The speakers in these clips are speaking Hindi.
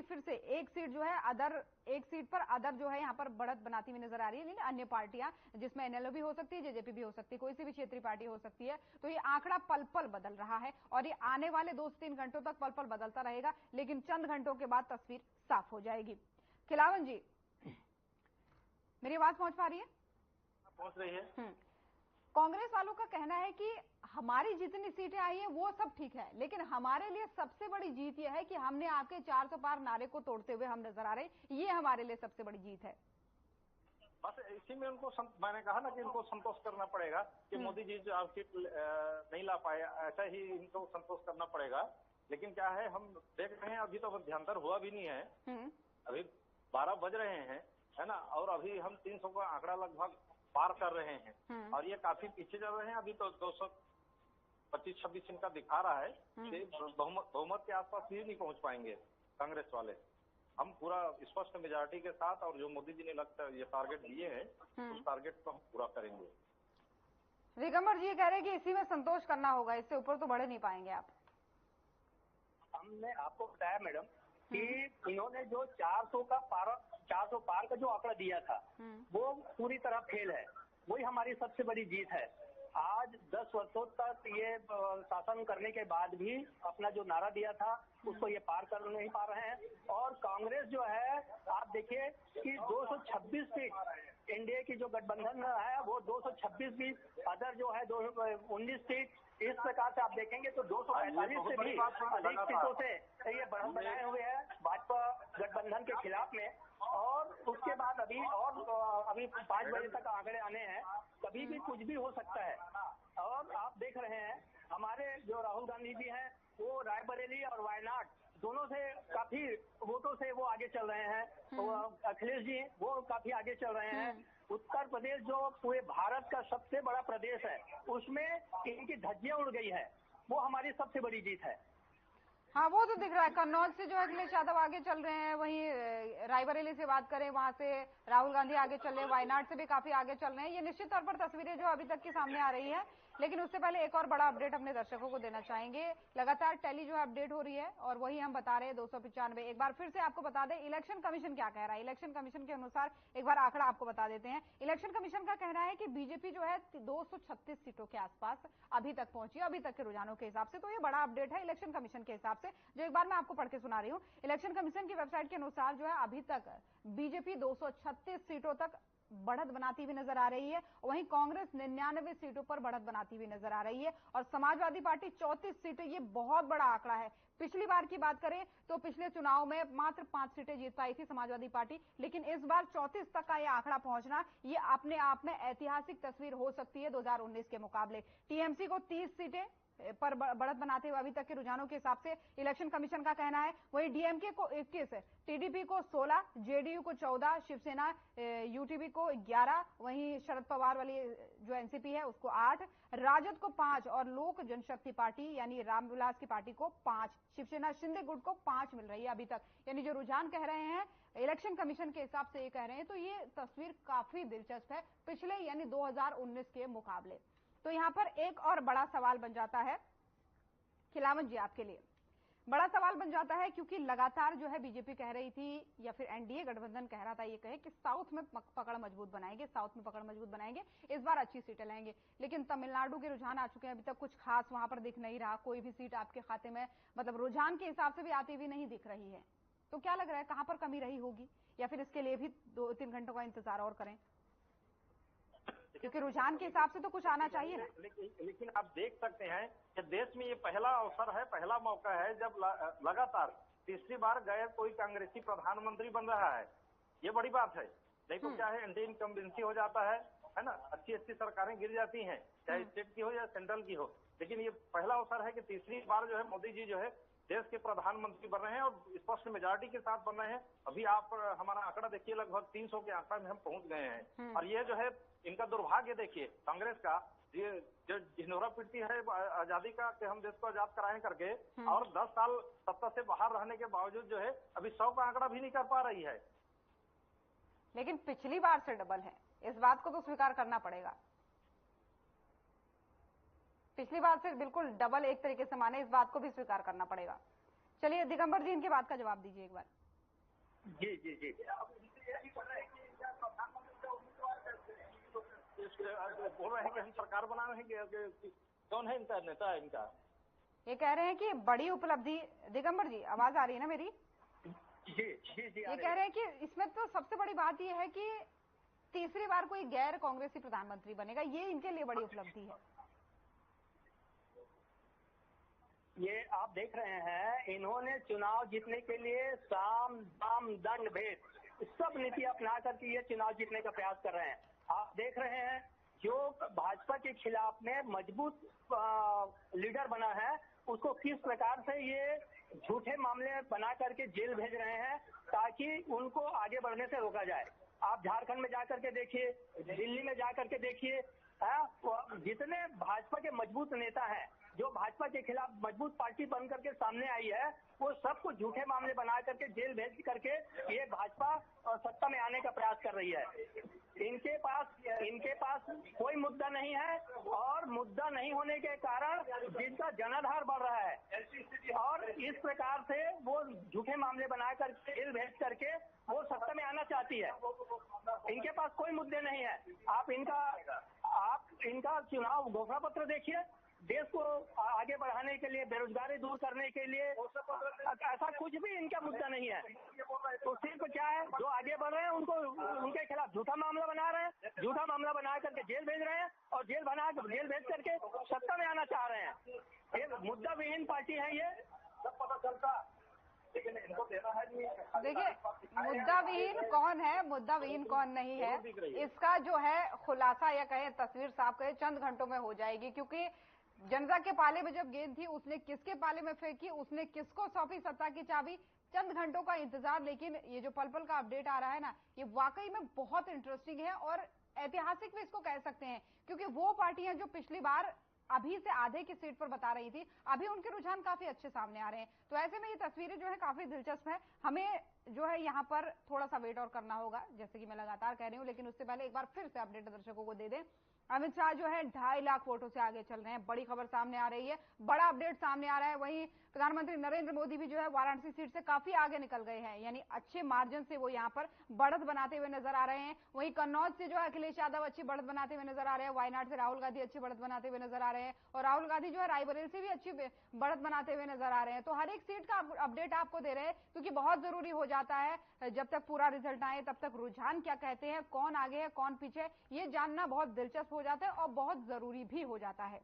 पार्टी फिर से एक सीट पर अदर जो है यहाँ पर बढ़त बनाती हुई नजर आ रही है, लेकिन अन्य पार्टियां जिसमें एनएलओ भी हो सकती है, जेजेपी भी हो सकती है, कोई सी भी क्षेत्रीय पार्टी हो सकती है। तो ये आंकड़ा पल पल बदल रहा है और ये आने वाले 2 से 3 घंटों तक पल पल बदलता रहेगा, लेकिन चंद घंटों के बाद तस्वीर साफ हो जाएगी। खिलावन जी, मेरी आवाज पहुंच पा रही है? पहुंच रही है। कांग्रेस वालों का कहना है कि हमारी जितनी सीटें आई हैं वो सब ठीक है, लेकिन हमारे लिए सबसे बड़ी जीत यह है कि हमने आपके 400 पार नारे को तोड़ते हुए हम नजर आ रहे हैं। ये हमारे लिए सबसे बड़ी जीत है। बस इसी में उनको मैंने कहा ना कि इनको संतोष करना पड़ेगा कि मोदी जी जो आप सीट नहीं ला पाए, ऐसा ही इनको संतोष करना पड़ेगा। लेकिन क्या है, हम देख रहे हैं अभी तो मध्यांतर हुआ भी नहीं है, अभी 12 बज रहे हैं, है ना, और अभी हम 300 का आंकड़ा लगभग पार कर रहे हैं और ये काफी पीछे चल रहे हैं। अभी तो 225-26 इनका दिखा रहा है कि बहुमत के आसपास भी नहीं पहुंच पाएंगे कांग्रेस वाले। हम पूरा स्पष्ट मेजॉरिटी के साथ और जो मोदी जी ने लगता है ये टारगेट दिए हैं उस टारगेट को हम पूरा करेंगे। दिगंबर जी कह रहे हैं कि इसी में संतोष करना होगा, इससे ऊपर तो बढ़ नहीं पाएंगे आप। हमने आपको बताया मैडम कि इन्होंने जो 400 पार का जो आंकड़ा दिया था वो पूरी तरह फेल है। वही हमारी सबसे बड़ी जीत है। आज 10 वर्षों तक ये शासन करने के बाद भी अपना जो नारा दिया था उसको ये पार कर नहीं पा रहे हैं। और कांग्रेस जो है, आप देखिए कि 226 सीट एनडीए की जो गठबंधन है वो 226 भी, अदर जो है 219 सीट। इस प्रकार से आप देखेंगे तो 245 से भी अधिक सीटों से ये बढ़त बनाए हुए है भाजपा गठबंधन के खिलाफ में। और उसके बाद अभी 5 बजे तक आंकड़े आने हैं, कभी भी कुछ भी हो सकता है। और आप देख रहे हैं हमारे जो राहुल गांधी जी हैं वो रायबरेली और वायनाड दोनों से काफी वोटों से वो आगे चल रहे हैं। तो अखिलेश जी वो काफी आगे चल रहे हैं। उत्तर प्रदेश जो पूरे भारत का सबसे बड़ा प्रदेश है उसमें इनकी धज्जियां उड़ गई है, वो हमारी सबसे बड़ी जीत है। हाँ, वो तो दिख रहा है। कन्नौज से जो अखिलेश यादव आगे चल रहे हैं, वहीं रायबरेली से बात करें वहां से राहुल गांधी आगे चल रहे हैं, वायनाड से भी काफी आगे चल रहे हैं। ये निश्चित तौर पर तस्वीरें जो अभी तक की सामने आ रही है, लेकिन उससे पहले एक और बड़ा अपडेट अपने दर्शकों को देना चाहेंगे। लगातार टैली जो है अपडेट हो रही है और वही हम बता रहे हैं 295। एक बार फिर से आपको बता दें इलेक्शन कमीशन क्या कह रहा है। इलेक्शन कमीशन के अनुसार एक बार आंकड़ा आपको बता देते हैं। इलेक्शन कमीशन का कहना है कि बीजेपी जो है 236 सीटों के आसपास अभी तक पहुंची, अभी तक के रुझानों के हिसाब से। तो ये बड़ा अपडेट है इलेक्शन कमीशन के हिसाब से, जो एक बार मैं आपको पढ़ के सुना रही हूं। इलेक्शन कमीशन की वेबसाइट के अनुसार जो है अभी तक बीजेपी 236 सीटों तक बढ़त बनाती हुई नजर आ रही है, वहीं कांग्रेस 99 सीटों पर बढ़त बनाती हुई नजर आ रही है और समाजवादी पार्टी 34 सीटें। ये बहुत बड़ा आंकड़ा है। पिछली बार की बात करें तो पिछले चुनाव में मात्र 5 सीटें जीत पाई थी समाजवादी पार्टी, लेकिन इस बार 34 तक का यह आंकड़ा पहुंचना ये अपने आप में ऐतिहासिक तस्वीर हो सकती है 2019 के मुकाबले। टीएमसी को 30 सीटें पर बढ़त बनाते हुए अभी तक के रुझानों के हिसाब से इलेक्शन कमीशन का कहना है। वहीं डीएमके को 21, टीडीपी को 16, जेडीयू को 14, शिवसेना यूटीपी को 11, वहीं शरद पवार वाली जो एनसीपी है उसको 8, राजद को 5 और लोक जनशक्ति पार्टी यानी रामविलास की पार्टी को 5, शिवसेना शिंदे गुट को 5 मिल रही है अभी तक। यानी जो रुझान कह रहे हैं इलेक्शन कमीशन के हिसाब से ये कह रहे हैं, तो ये तस्वीर काफी दिलचस्प है पिछले यानी 2019 के मुकाबले। तो यहां पर एक और बड़ा सवाल बन जाता है खिलावन जी आपके लिए, बड़ा सवाल बन जाता है क्योंकि लगातार जो है बीजेपी कह रही थी या फिर एनडीए गठबंधन कह रहा था ये कहे कि साउथ में पकड़ मजबूत बनाएंगे, साउथ में पकड़ मजबूत बनाएंगे, इस बार अच्छी सीटें लाएंगे। लेकिन तमिलनाडु के रुझान आ चुके हैं, अभी तक कुछ खास वहां पर दिख नहीं रहा, कोई भी सीट आपके खाते में मतलब रुझान के हिसाब से भी आती हुई नहीं दिख रही है। तो क्या लग रहा है कहां पर कमी रही होगी, या फिर इसके लिए भी 2-3 घंटों का इंतजार और करें, क्योंकि रुझान के हिसाब से तो कुछ आना चाहिए ना। लेकिन आप देख सकते हैं कि देश में ये पहला अवसर है, पहला मौका है जब लगातार तीसरी बार गए कोई कांग्रेसी प्रधानमंत्री बन रहा है। ये बड़ी बात है। नहीं तो क्या है, एंटी इनकम्बेंसी हो जाता है ना, अच्छी अच्छी सरकारें गिर जाती हैं, चाहे स्टेट की हो या सेंट्रल की हो। लेकिन ये पहला अवसर है कि तीसरी बार जो है मोदी जी जो है देश के प्रधानमंत्री बन रहे हैं और स्पष्ट मेजॉरिटी के साथ बन रहे हैं। अभी आप हमारा आंकड़ा देखिए, लगभग 300 के आंकड़ा में हम पहुंच गए हैं। और ये जो है इनका दुर्भाग्य देखिए कांग्रेस का, ये जो ढिंढोरा पीटती है आजादी का कि हम देश को आजाद कराएं करके, और 10 साल सत्ता से बाहर रहने के बावजूद जो है अभी 100 का आंकड़ा भी नहीं कर पा रही है। लेकिन पिछली बार से डबल है, इस बात को तो स्वीकार करना पड़ेगा। पिछली बार से बिल्कुल डबल एक तरीके से माने, इस बात को भी स्वीकार करना पड़ेगा। चलिए दिगंबर जी इनकी बात का जवाब दीजिए एक बार। जी जी जी। बोल रहे हैं कि हम सरकार बना रहे हैं कि कौन है इनका नेता इनका? ये कह रहे हैं कि बड़ी उपलब्धि, दिगंबर जी आवाज आ रही है ना मेरी? जी जी जी। ये कह रहे हैं कि इसमें तो सबसे बड़ी बात ये है कि तीसरी बार कोई गैर कांग्रेसी प्रधानमंत्री बनेगा, ये इनके लिए बड़ी उपलब्धि है। ये आप देख रहे हैं, इन्होंने चुनाव जीतने के लिए साम दाम दंड भेद सब नीति अपना करके ये चुनाव जीतने का प्रयास कर रहे हैं। आप देख रहे हैं जो भाजपा के खिलाफ में मजबूत लीडर बना है, उसको किस प्रकार से ये झूठे मामले बना करके जेल भेज रहे हैं ताकि उनको आगे बढ़ने से रोका जाए। आप झारखंड में जाकर के देखिए, दिल्ली में जाकर के देखिए, जितने भाजपा के मजबूत नेता हैं, जो भाजपा के खिलाफ मजबूत पार्टी बन करके सामने आई है, वो सबको झूठे मामले बना करके जेल भेज करके ये भाजपा सत्ता में आने का प्रयास कर रही है। इनके पास कोई मुद्दा नहीं है और मुद्दा नहीं होने के कारण जिनका जनाधार बढ़ रहा है और इस प्रकार से वो झूठे मामले बना करके जेल भेज करके वो सत्ता में आना चाहती है। इनके पास कोई मुद्दे नहीं है। आप इनका चुनाव घोषणा पत्र देखिए, देश को आगे बढ़ाने के लिए, बेरोजगारी दूर करने के लिए, ऐसा कुछ भी इनका मुद्दा नहीं है। तो सिर्फ क्या है, जो आगे बढ़ रहे हैं उनको उनके खिलाफ झूठा मामला बना रहे हैं, झूठा मामला बना करके जेल भेज रहे हैं और जेल भेज करके सत्ता में आना चाह रहे हैं। ये मुद्दा विहीन पार्टी है। ये सब पता चलता, लेकिन इनको देना है नहीं। देखिए, मुद्दा विहीन कौन है, मुद्दा विहीन कौन नहीं है, इसका जो है खुलासा या कहें तस्वीर साफ कहें चंद घंटों में हो जाएगी। क्योंकि जनता के पाले में जब गेंद थी, उसने किसके पाले में फेंकी, उसने किसको सौंपी सत्ता की चाबी, चंद घंटों का इंतजार। लेकिन ये जो पल पल का अपडेट आ रहा है ना, ये वाकई में बहुत इंटरेस्टिंग है और ऐतिहासिक भी इसको कह सकते हैं। क्योंकि वो पार्टियां जो पिछली बार अभी से आधे की सीट पर बता रही थी, अभी उनके रुझान काफी अच्छे सामने आ रहे हैं। तो ऐसे में ये तस्वीरें जो है काफी दिलचस्प है। हमें जो है यहाँ पर थोड़ा सा वेट और करना होगा, जैसे कि मैं लगातार कह रही हूँ। लेकिन उससे पहले एक बार फिर से अपडेट दर्शकों को दे दें। अमित शाह जो है 2.5 लाख वोटों से आगे चल रहे हैं, बड़ी खबर सामने आ रही है, बड़ा अपडेट सामने आ रहा है। वहीं प्रधानमंत्री नरेंद्र मोदी भी जो है वाराणसी सीट से काफी आगे निकल गए हैं, यानी अच्छे मार्जिन से वो यहाँ पर बढ़त बनाते हुए नजर आ रहे हैं। वहीं कन्नौज से जो है अखिलेश यादव अच्छी बढ़त बनाते हुए नजर आ रहे हैं, वायनाड से राहुल गांधी अच्छी बढ़त बनाते हुए नजर आ रहे हैं और राहुल गांधी जो है रायबरेली से भी अच्छी बढ़त बनाते हुए नजर आ रहे हैं। तो हर एक सीट का अपडेट आपको दे रहे हैं, क्योंकि बहुत जरूरी हो जाता है जब तक पूरा रिजल्ट आए तब तक रुझान क्या कहते हैं, कौन आगे है कौन पीछे, ये जानना बहुत दिलचस्प हो जाता है और बहुत जरूरी भी हो जाता है।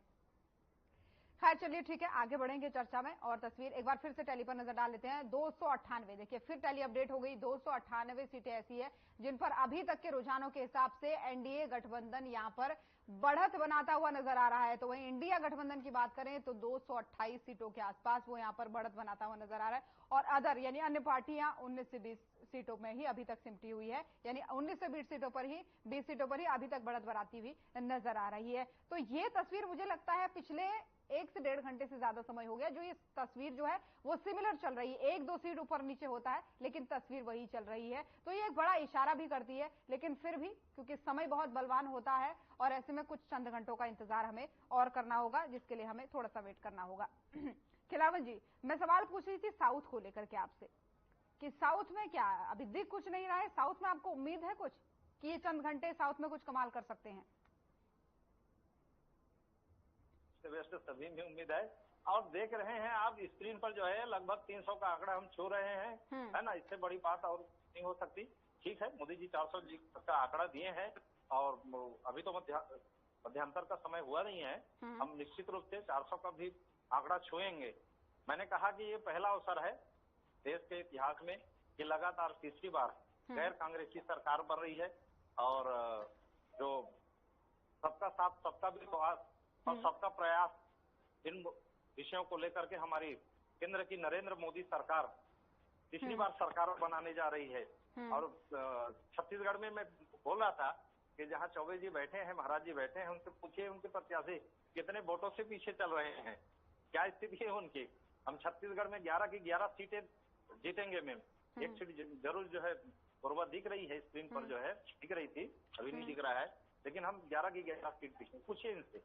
खैर चलिए ठीक है, आगे बढ़ेंगे चर्चा में। और तस्वीर एक बार फिर से टैली पर नजर डाल लेते हैं। 298, देखिए फिर टैली अपडेट हो गई। 298 सीटें ऐसी है जिन पर अभी तक के रुझानों के हिसाब से एनडीए गठबंधन यहां पर बढ़त बनाता हुआ नजर आ रहा है। तो वहीं इंडिया गठबंधन की बात करें तो 228 सीटों के आसपास वो यहां पर बढ़त बनाता हुआ नजर आ रहा है और अदर यानी अन्य पार्टियां 19 से 20 सीटों में ही अभी तक सिमटी हुई है, यानी 19 से 20 सीटों पर ही 20 सीटों पर ही अभी तक बढ़त बनाती हुई नजर आ रही है। तो ये तस्वीर मुझे लगता है पिछले 1 से 1.5 घंटे से ज्यादा समय हो गया जो ये तस्वीर जो है वो सिमिलर चल रही है। 1-2 सीट ऊपर नीचे होता है लेकिन तस्वीर वही चल रही है। तो ये एक बड़ा इशारा भी करती है, लेकिन फिर भी क्योंकि समय बहुत बलवान होता है और ऐसे में कुछ चंद घंटों का इंतजार हमें और करना होगा, जिसके लिए हमें थोड़ा सा वेट करना होगा। खिलावन जी, मैं सवाल पूछ रही थी साउथ को लेकर के आपसे कि साउथ में क्या अभी दिख कुछ नहीं रहा है, साउथ में आपको उम्मीद है कुछ कि ये चंद घंटे साउथ में कुछ कमाल कर सकते हैं? वैसे सभी में उम्मीद है और देख रहे हैं आप स्क्रीन पर जो है लगभग 300 का आंकड़ा हम छू रहे हैं, है ना। इससे बड़ी बात और नहीं हो सकती। ठीक है, मोदी जी 400 का आंकड़ा दिए हैं और अभी तो मध्यांतर का समय हुआ नहीं है, हम निश्चित रूप से 400 का भी आंकड़ा छुएंगे। मैंने कहा कि ये पहला अवसर है देश के इतिहास में कि लगातार तीसरी बार गैर कांग्रेसी सरकार बन रही है और जो सबका साथ सबका विश्वास और सबका प्रयास, इन विषयों को लेकर के हमारी केंद्र की नरेंद्र मोदी सरकार तीसरी बार सरकार बनाने जा रही है। और छत्तीसगढ़ में मैं बोल रहा था कि जहां चौबे जी बैठे हैं, महाराज जी बैठे हैं, उनसे पूछिए उनके प्रत्याशी कितने वोटों से पीछे चल रहे हैं, क्या स्थिति है उनकी। हम छत्तीसगढ़ में 11 की 11 सीटें जीतेंगे मैम। एक सीट जरूर जो है पूर्वा दिख रही है स्क्रीन पर, जो है दिख रही थी, अभी नहीं दिख रहा है, लेकिन हम 11 की 11 सीट पूछिए इनसे।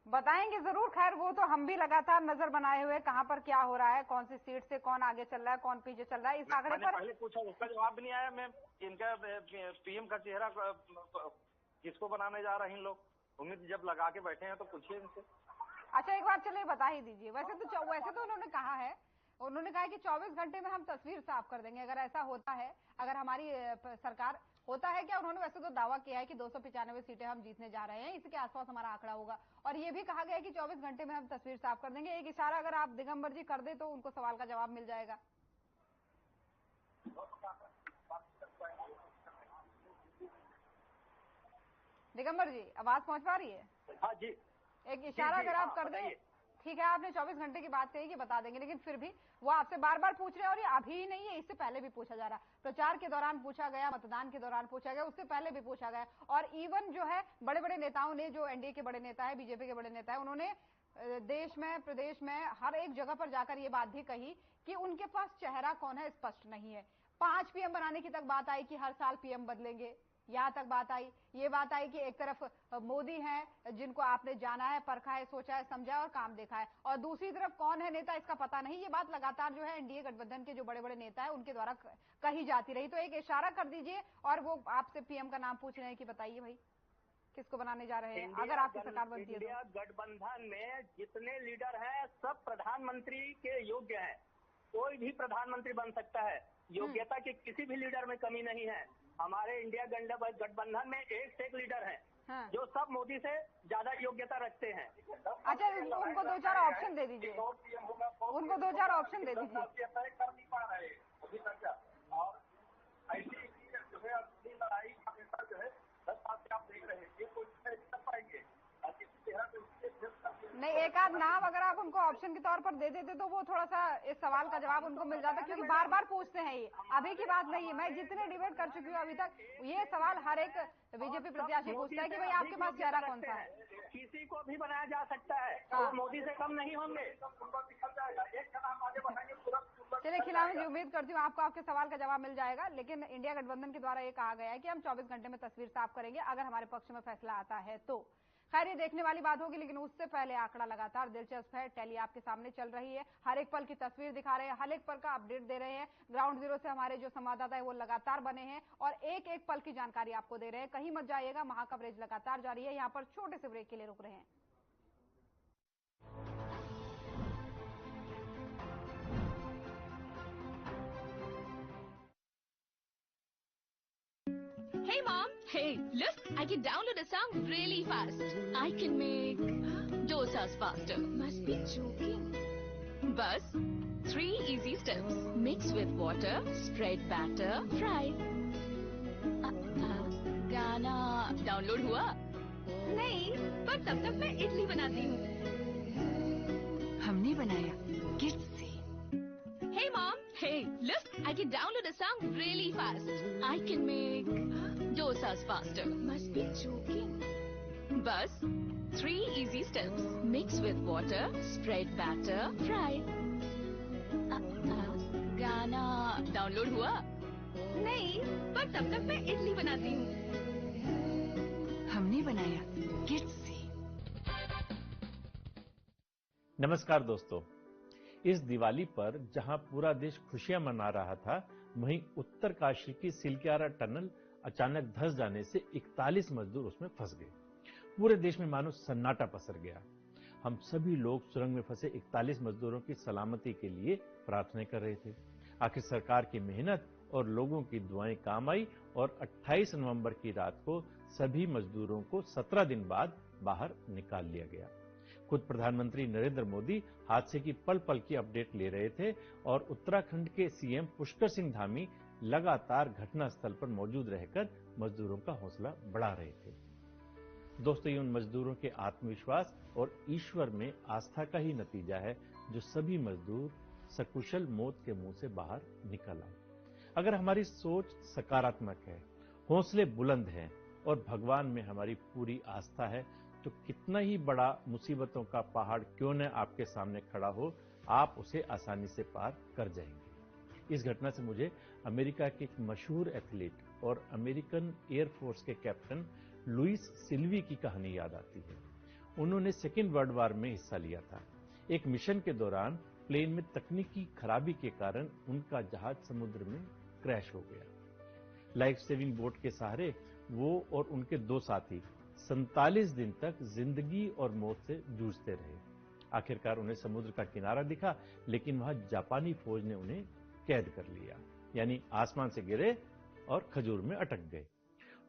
बताएंगे जरूर। खैर वो तो हम भी लगातार नजर बनाए हुए कहां पर क्या हो रहा है, कौन सी सीट से कौन आगे चल रहा है, कौन पीछे चल रहा है, इस आंकड़े पर पहले पूछा, उसका जवाब भी नहीं आया। मैं इनका पीएम का चेहरा किसको बनाने जा रहे हैं इन लोग? उम्मीद जब लगा के बैठे हैं तो पूछिए इनसे। अच्छा एक बार चलिए बता ही दीजिए। वैसे तो उन्होंने कहा है, उन्होंने कहा कि 24 घंटे में हम तस्वीर साफ कर देंगे। अगर ऐसा होता है, अगर हमारी सरकार होता है क्या, उन्होंने वैसे तो दावा किया है कि 295 सीटें हम जीतने जा रहे हैं, इसके आसपास हमारा आंकड़ा होगा। और ये भी कहा गया है कि 24 घंटे में हम तस्वीर साफ कर देंगे। एक इशारा अगर आप दिगंबर जी कर दे तो उनको सवाल का जवाब मिल जाएगा। दिगंबर जी आवाज पहुंच पा रही है? हाँ जी। एक इशारा अगर आप कर दें। ठीक है, आपने 24 घंटे की बात कही कि बता देंगे, लेकिन फिर भी वो आपसे बार बार पूछ रहे हैं। और ये अभी ही नहीं है, इससे पहले भी पूछा जा रहा है। प्रचार के दौरान पूछा गया, मतदान के दौरान पूछा गया, उससे पहले भी पूछा गया। और इवन जो है बड़े बड़े नेताओं ने, जो एनडीए के बड़े नेता है, बीजेपी के बड़े नेता है, उन्होंने देश में, प्रदेश में हर एक जगह पर जाकर ये बात भी कही कि उनके पास चेहरा कौन है स्पष्ट नहीं है। 5 पीएम बनाने की तक बात आई कि हर साल पीएम बदलेंगे, यहां तक बात आई। ये बात आई कि एक तरफ मोदी हैं जिनको आपने जाना है, परखा है, सोचा है, समझा है और काम देखा है, और दूसरी तरफ कौन है नेता इसका पता नहीं। ये बात लगातार जो है एनडीए गठबंधन के जो बड़े बड़े नेता है उनके द्वारा कही जाती रही। तो एक इशारा कर दीजिए। और वो आपसे पीएम का नाम पूछ रहे हैं कि बताइए भाई किसको बनाने जा रहे हैं अगर आपकी सरकार बनती है। इंडिया गठबंधन में जितने लीडर हैं सब प्रधानमंत्री के योग्य हैं। कोई भी प्रधानमंत्री बन सकता है, योग्यता की किसी भी लीडर में कमी नहीं है। हमारे इंडिया गठबंधन में एक से एक लीडर हैं, हाँ, जो सब मोदी से ज्यादा योग्यता रखते हैं। अच्छा उनको 2-4 ऑप्शन दे दीजिए, उनको 2-4 ऑप्शन दे दीजिए। कर नहीं पा रहे अभी तक, और ऐसी जो है अपनी लड़ाई हमेशा जो है 10 साल से आप देख रहे हैं, ये कोई कर पाएंगे नहीं। एक आध नाम अगर आप उनको ऑप्शन के तौर पर दे देते तो वो थोड़ा सा इस सवाल का जवाब उनको मिल जाता, क्योंकि बार बार पूछते हैं। ये अभी की बात नहीं है, मैं जितने डिबेट कर चुकी हूँ अभी तक, ये सवाल हर एक बीजेपी प्रत्याशी पूछता है कि भाई आपके पास चेहरा कौन सा है। किसी को भी बनाया जा सकता है, वो मोदी से कम नहीं होंगे। चलिए खिलाफ जी, उम्मीद करती हूँ आपको आपके सवाल का जवाब मिल जाएगा। लेकिन इंडिया गठबंधन के द्वारा ये कहा गया है कि हम 24 घंटे में तस्वीर साफ करेंगे अगर हमारे पक्ष में फैसला आता है तो। खैर ये देखने वाली बात होगी, लेकिन उससे पहले आंकड़ा लगातार दिलचस्प है। टैली आपके सामने चल रही है, हर एक पल की तस्वीर दिखा रहे हैं, हर एक पल का अपडेट दे रहे हैं। ग्राउंड जीरो से हमारे जो संवाददाता है वो लगातार बने हैं और एक एक पल की जानकारी आपको दे रहे हैं। कहीं मत जाइएगा, महाकवरेज लगातार जारी है। यहाँ पर छोटे से ब्रेक के लिए रुक रहे हैं। Hey mom! Hey, look! I can download a song really fast. I can make dosas faster. Must be joking. Bus, 3 easy steps. Mix with water, spread batter, fry. गाना डाउनलोड हुआ? नहीं, पर तब तक मैं इडली बनाती हूँ। हमने बनाया किड्स से। Hey mom! Hey, look! I can download a song really fast. I can make dosas faster. Must be joking. Bus, 3 easy steps. Mix with water, spread batter, fry. गाना डाउनलोड हुआ? नहीं, पर तब तक मैं इडली बनाती हूँ। हमने बनाया किड्स से। नमस्कार दोस्तों, इस दिवाली पर जहां पूरा देश खुशियां मना रहा था, वहीं उत्तरकाशी की सिलक्यारा टनल अचानक धंस जाने से 41 मजदूर उसमें फंस गए। पूरे देश में मानो सन्नाटा पसर गया। हम सभी लोग सुरंग में फंसे 41 मजदूरों की सलामती के लिए प्रार्थना कर रहे थे। आखिर सरकार की मेहनत और लोगों की दुआएं काम आई और 28 नवंबर की रात को सभी मजदूरों को 17 दिन बाद बाहर निकाल लिया गया। खुद प्रधानमंत्री नरेंद्र मोदी हादसे की पल पल की अपडेट ले रहे थे और उत्तराखंड के सीएम पुष्कर सिंह धामी लगातार घटनास्थल पर मौजूद रहकर मजदूरों का हौसला बढ़ा रहे थे। दोस्तों, ये उन मजदूरों के आत्मविश्वास और ईश्वर में आस्था का ही नतीजा है जो सभी मजदूर सकुशल मौत के मुंह से बाहर निकल आए। अगर हमारी सोच सकारात्मक है, हौसले बुलंद हैं और भगवान में हमारी पूरी आस्था है, तो कितना ही बड़ा मुसीबतों का पहाड़ क्यों न आपके सामने खड़ा हो, आप उसे आसानी से पार कर जाएंगे। इस घटना से मुझे अमेरिका के एक मशहूर एथलीट और अमेरिकन एयरफोर्स के कैप्टन लुइस सिल्वी की कहानी याद आती है। उन्होंने सेकेंड वर्ल्ड वॉर में हिस्सा लिया था। एक मिशन के दौरान प्लेन में तकनीकी खराबी के कारण उनका जहाज समुद्र में क्रैश हो गया। लाइफ सेविंग बोट के सहारे वो और उनके 2 साथी 47 दिन तक जिंदगी और मौत से जूझते रहे। आखिरकार उन्हें समुद्र का किनारा दिखा, लेकिन वहां जापानी फौज ने उन्हें कैद कर लिया, यानी आसमान से गिरे और खजूर में अटक गए।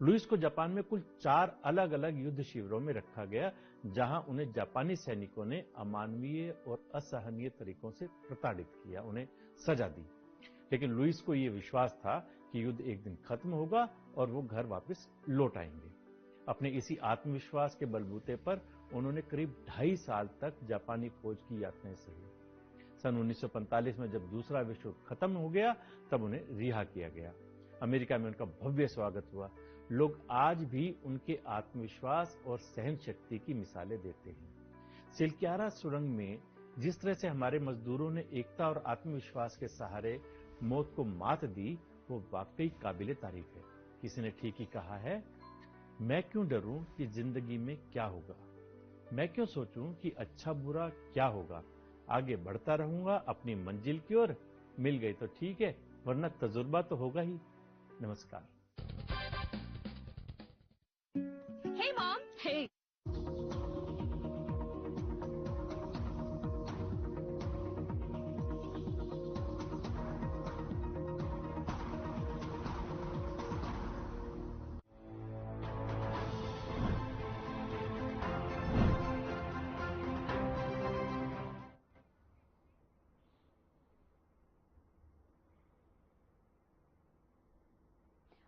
लुइस को जापान में कुल 4 अलग अलग युद्ध शिविरों में रखा गया, जहां उन्हें जापानी सैनिकों ने अमानवीय और असहनीय तरीकों से प्रताड़ित किया, उन्हें सजा दी। लेकिन लुइस को यह विश्वास था कि युद्ध एक दिन खत्म होगा और वो घर वापस लौट आएंगे। अपने इसी आत्मविश्वास के बलबूते पर उन्होंने करीब 2.5 साल तक जापानी फौज की यातनाएं सही। सन 1945 में जब दूसरा विश्व युद्ध खत्म हो गया, तब उन्हें रिहा किया गया। अमेरिका में उनका भव्य स्वागत हुआ। लोग आज भी उनके आत्मविश्वास और सहन शक्ति की मिसालें देते हैं। सिलक्यारा सुरंग में जिस तरह से हमारे मजदूरों ने एकता और आत्मविश्वास के सहारे मौत को मात दी, वो वाकई काबिले तारीफ है। किसी ने ठीक ही कहा है, मैं क्यों डरूं कि जिंदगी में क्या होगा, मैं क्यों सोचूं कि अच्छा बुरा क्या होगा, आगे बढ़ता रहूंगा अपनी मंजिल की ओर, मिल गई तो ठीक है, वरना तजुर्बा तो होगा ही। नमस्कार। Hey mom, hey.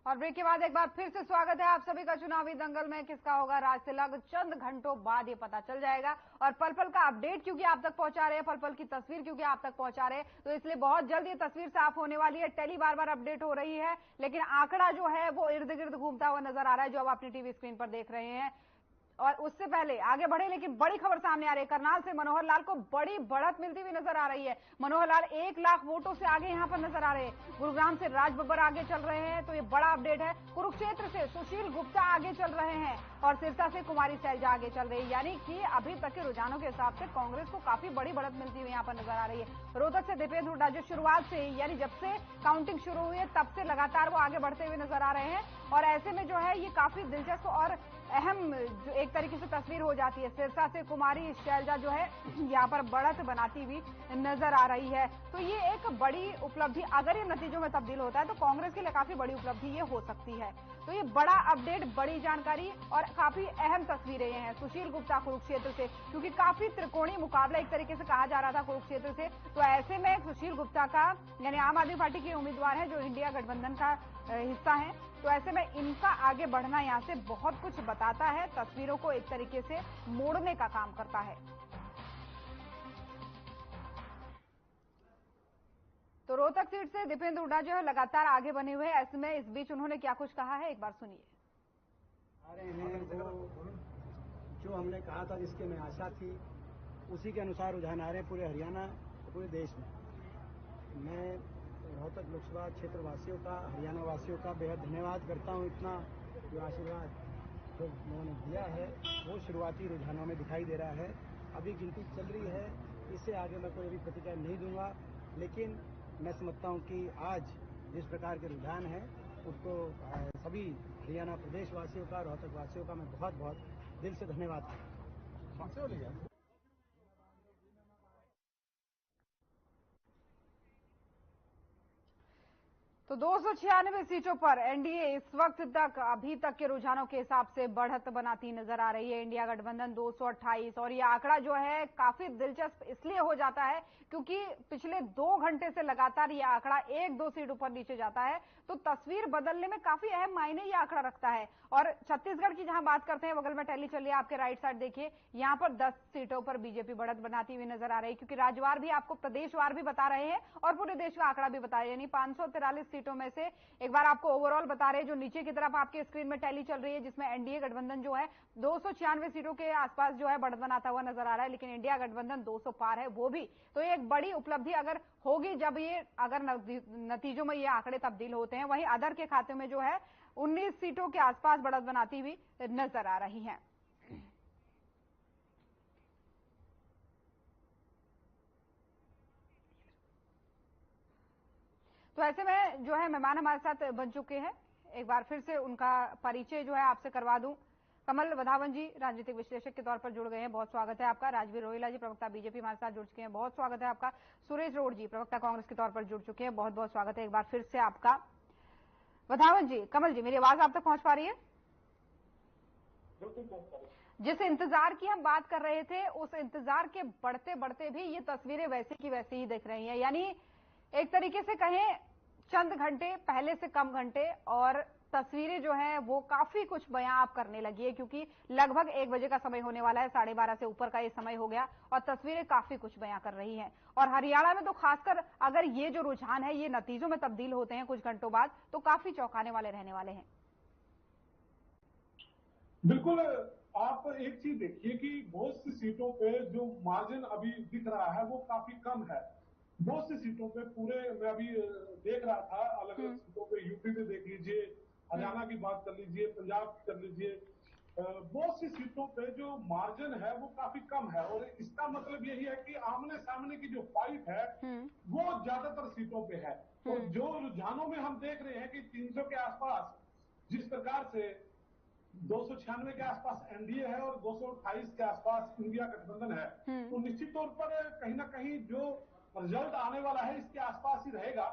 और ब्रेक के बाद एक बार फिर से स्वागत है आप सभी का चुनावी दंगल में। किसका होगा राज तिलक, चंद घंटों बाद ये पता चल जाएगा। और पल पल का अपडेट क्योंकि आप तक पहुंचा रहे हैं, पल पल की तस्वीर क्योंकि आप तक पहुंचा रहे हैं, तो इसलिए बहुत जल्द ये तस्वीर साफ होने वाली है। टेली बार बार अपडेट हो रही है, लेकिन आंकड़ा जो है वो इर्द गिर्द घूमता हुआ नजर आ रहा है, जो आप अपनी टीवी स्क्रीन पर देख रहे हैं। और उससे पहले आगे बढ़े, लेकिन बड़ी खबर सामने आ रही है। करनाल से मनोहर लाल को बड़ी बढ़त मिलती हुई नजर आ रही है। मनोहर लाल 1 लाख वोटों से आगे यहां पर नजर आ रहे हैं। गुरुग्राम से राज बब्बर आगे चल रहे हैं, तो ये बड़ा अपडेट है। कुरुक्षेत्र से सुशील गुप्ता आगे चल रहे हैं और सिरसा से कुमारी सैलजा आगे चल रही है। यानी कि अभी तक के रुझानों के हिसाब से कांग्रेस को काफी बड़ी बढ़त मिलती हुई यहां पर नजर आ रही है। रोहतक से दीपेंद्र हुड्डा जो शुरुआत से ही, यानी जब से काउंटिंग शुरू हुई है तब से लगातार वो आगे बढ़ते हुए नजर आ रहे हैं। और ऐसे में जो है ये काफी दिलचस्प और अहम जो एक तरीके से तस्वीर हो जाती है। सिरसा से कुमारी शैलजा जो है यहाँ पर बढ़त बनाती हुई नजर आ रही है। तो ये एक बड़ी उपलब्धि, अगर ये नतीजों में तब्दील होता है तो कांग्रेस के लिए काफी बड़ी उपलब्धि ये हो सकती है। तो ये बड़ा अपडेट, बड़ी जानकारी और काफी अहम तस्वीरें ये हैं। सुशील गुप्ता कुरुक्षेत्र से, क्योंकि काफी त्रिकोणीय मुकाबला एक तरीके से कहा जा रहा था कुरुक्षेत्र से, तो ऐसे में सुशील गुप्ता का, यानी आम आदमी पार्टी के उम्मीदवार है जो इंडिया गठबंधन का हिस्सा है, तो ऐसे में इनका आगे बढ़ना यहां से बहुत कुछ बताता है, तस्वीरों को एक तरीके से मोड़ने का काम करता है। तो रोहतक सीट से दीपेंद्र हुड्डा जो है लगातार आगे बने हुए हैं। ऐसे में इस बीच उन्होंने क्या कुछ कहा है, एक बार सुनिए। जो हमने कहा था, जिसकी हमें आशा थी, उसी के अनुसार रुझान आ रहे हैं पूरे हरियाणा, पूरे देश में। मैं रोहतक लोकसभा क्षेत्र वासियों का, हरियाणा वासियों का बेहद धन्यवाद करता हूं। इतना जो आशीर्वाद जो उन्होंने दिया है वो शुरुआती रुझानों में दिखाई दे रहा है। अभी गिनती चल रही है, इससे आगे मैं कोई भी प्रतिक्रिया नहीं दूंगा, लेकिन मैं समझता हूं कि आज जिस प्रकार के रुझान है उसको सभी हरियाणा प्रदेश वासियों का, रोहतक वासियों का मैं बहुत बहुत दिल से धन्यवाद करता हूं। तो 296 सीटों पर एनडीए इस वक्त तक, अभी तक के रुझानों के हिसाब से बढ़त बनाती नजर आ रही है। इंडिया गठबंधन 228, और ये आंकड़ा जो है काफी दिलचस्प इसलिए हो जाता है क्योंकि पिछले 2 घंटे से लगातार ये आंकड़ा 1-2 सीट ऊपर नीचे जाता है, तो तस्वीर बदलने में काफी अहम मायने ये आंकड़ा रखता है। और छत्तीसगढ़ की जहां बात करते हैं, बगल में टैली चलिए, आपके राइट साइड देखिए, यहां पर 10 सीटों पर बीजेपी बढ़त बनाती हुई नजर आ रही है, क्योंकि राज्यवार भी आपको प्रदेशवार भी बता रहे हैं और पूरे देश का आंकड़ा भी बता रहे हैं। यानी 543 सीटों में से एक बार आपको ओवरऑल बता रहे हैं, जो नीचे की तरफ आपके स्क्रीन में टैली चल रही है, जिसमें एनडीए गठबंधन जो है 296 सीटों के आसपास जो है बढ़त बनाता हुआ नजर आ रहा है, लेकिन इंडिया गठबंधन 200 पार है वो भी। तो ये एक बड़ी उपलब्धि अगर होगी, जब ये अगर नतीजों में ये आंकड़े तब्दील होते हैं। वहीं अदर के खाते में जो है 19 सीटों के आसपास बढ़त बनाती हुई नजर आ रही है। तो ऐसे में जो है मेहमान हमारे साथ बन चुके हैं, एक बार फिर से उनका परिचय जो है आपसे करवा दूं। कमल वधावन जी राजनीतिक विश्लेषक के तौर पर जुड़ गए हैं, बहुत स्वागत है आपका। राजवीर रोहिला जी प्रवक्ता बीजेपी हमारे साथ जुड़ चुके हैं, बहुत स्वागत है आपका। सुरेश रोड जी प्रवक्ता कांग्रेस के तौर पर जुड़ चुके हैं, बहुत बहुत स्वागत है एक बार फिर से आपका। वधावन जी, कमल जी, मेरी आवाज आप तक पहुंच पा रही है? जिस इंतजार की हम बात कर रहे थे, उस इंतजार के बढ़ते बढ़ते भी ये तस्वीरें वैसी की वैसी ही दिख रही हैं। यानी एक तरीके से कहें चंद घंटे पहले से कम घंटे, और तस्वीरें जो है वो काफी कुछ बयां आप करने लगी है, क्योंकि लगभग 1 बजे का समय होने वाला है, 12:30 से ऊपर का ये समय हो गया और तस्वीरें काफी कुछ बयां कर रही हैं। और हरियाणा में तो खासकर अगर ये जो रुझान है ये नतीजों में तब्दील होते हैं कुछ घंटों बाद, तो काफी चौंकाने वाले रहने वाले हैं। बिल्कुल, आप एक चीज देखिए कि बहुत सी सीटों पे जो मार्जिन अभी दिख रहा है वो काफी कम है। बहुत सी सीटों पे पूरे, मैं अभी देख रहा था अलग अलग सीटों पे, यूपी में देख लीजिए, हरियाणा की बात कर लीजिए, पंजाब की कर लीजिए, बहुत सी सीटों पे जो मार्जिन है वो काफी कम है। और इसका मतलब यही है कि आमने सामने की जो फाइट है वो ज्यादातर सीटों पे है। और जो रुझानों में हम देख रहे हैं कि 300 के आसपास जिस प्रकार से 296 के आसपास एनडीए है और 228 के आसपास इंडिया गठबंधन है, तो निश्चित तौर पर कहीं ना कहीं जो रिजल्ट आने वाला है इसके आसपास ही रहेगा।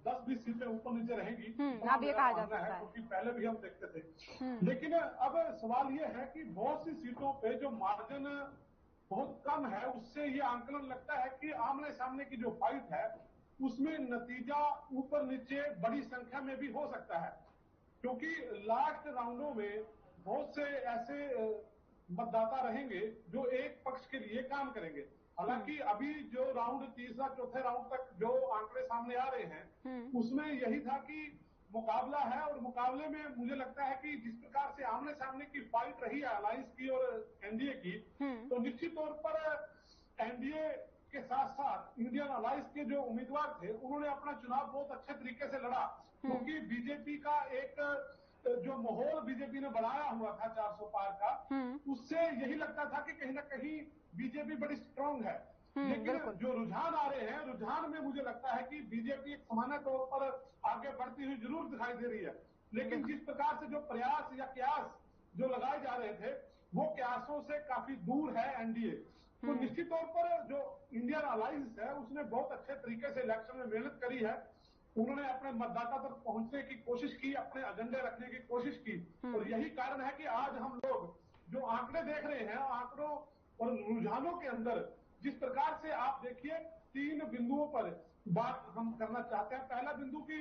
10-20 सीटें ऊपर नीचे रहेंगी, अब ये कहा जा सकता है, क्योंकि पहले भी हम देखते थे। लेकिन अब सवाल ये है कि बहुत सी सीटों पे जो मार्जिन बहुत कम है, उससे ये आंकलन लगता है कि आमने सामने की जो फाइट है उसमें नतीजा ऊपर नीचे बड़ी संख्या में भी हो सकता है, क्योंकि लास्ट राउंडों में बहुत से ऐसे मतदाता रहेंगे जो एक पक्ष के लिए काम करेंगे। हालांकि अभी जो राउंड तीसरा चौथे राउंड तक जो आंकड़े सामने आ रहे हैं उसमें यही था कि मुकाबला है, और मुकाबले में मुझे लगता है कि जिस प्रकार से आमने सामने की फाइट रही है अलायंस की और एनडीए की, तो निश्चित तौर पर एनडीए के साथ साथ इंडियन अलायंस के जो उम्मीदवार थे उन्होंने अपना चुनाव बहुत अच्छे तरीके से लड़ा, क्योंकि बीजेपी का एक जो माहौल बीजेपी ने बनाया हुआ था 400 पार का, उससे यही लगता था कि कहीं ना कहीं बीजेपी बड़ी स्ट्रांग है। लेकिन जो रुझान आ रहे हैं, रुझान में मुझे लगता है कि बीजेपी एक सामान्य तौर पर आगे बढ़ती हुई जरूर दिखाई दे रही है, लेकिन जिस प्रकार से जो प्रयास या क्यास जो लगाए जा रहे थे वो क्यासों से काफी दूर है एनडीए। तो निश्चित तौर पर जो इंडियन अलायंस है उसने बहुत अच्छे तरीके से इलेक्शन में मेहनत करी है। उन्होंने अपने मतदाता तक पहुंचने की कोशिश की, अपने एजेंडे रखने की कोशिश की, और यही कारण है कि आज हम लोग जो आंकड़े देख रहे हैं, आंकड़ों और रुझानों के अंदर जिस प्रकार से आप देखिए 3 बिंदुओं पर बात हम करना चाहते हैं। पहला बिंदु की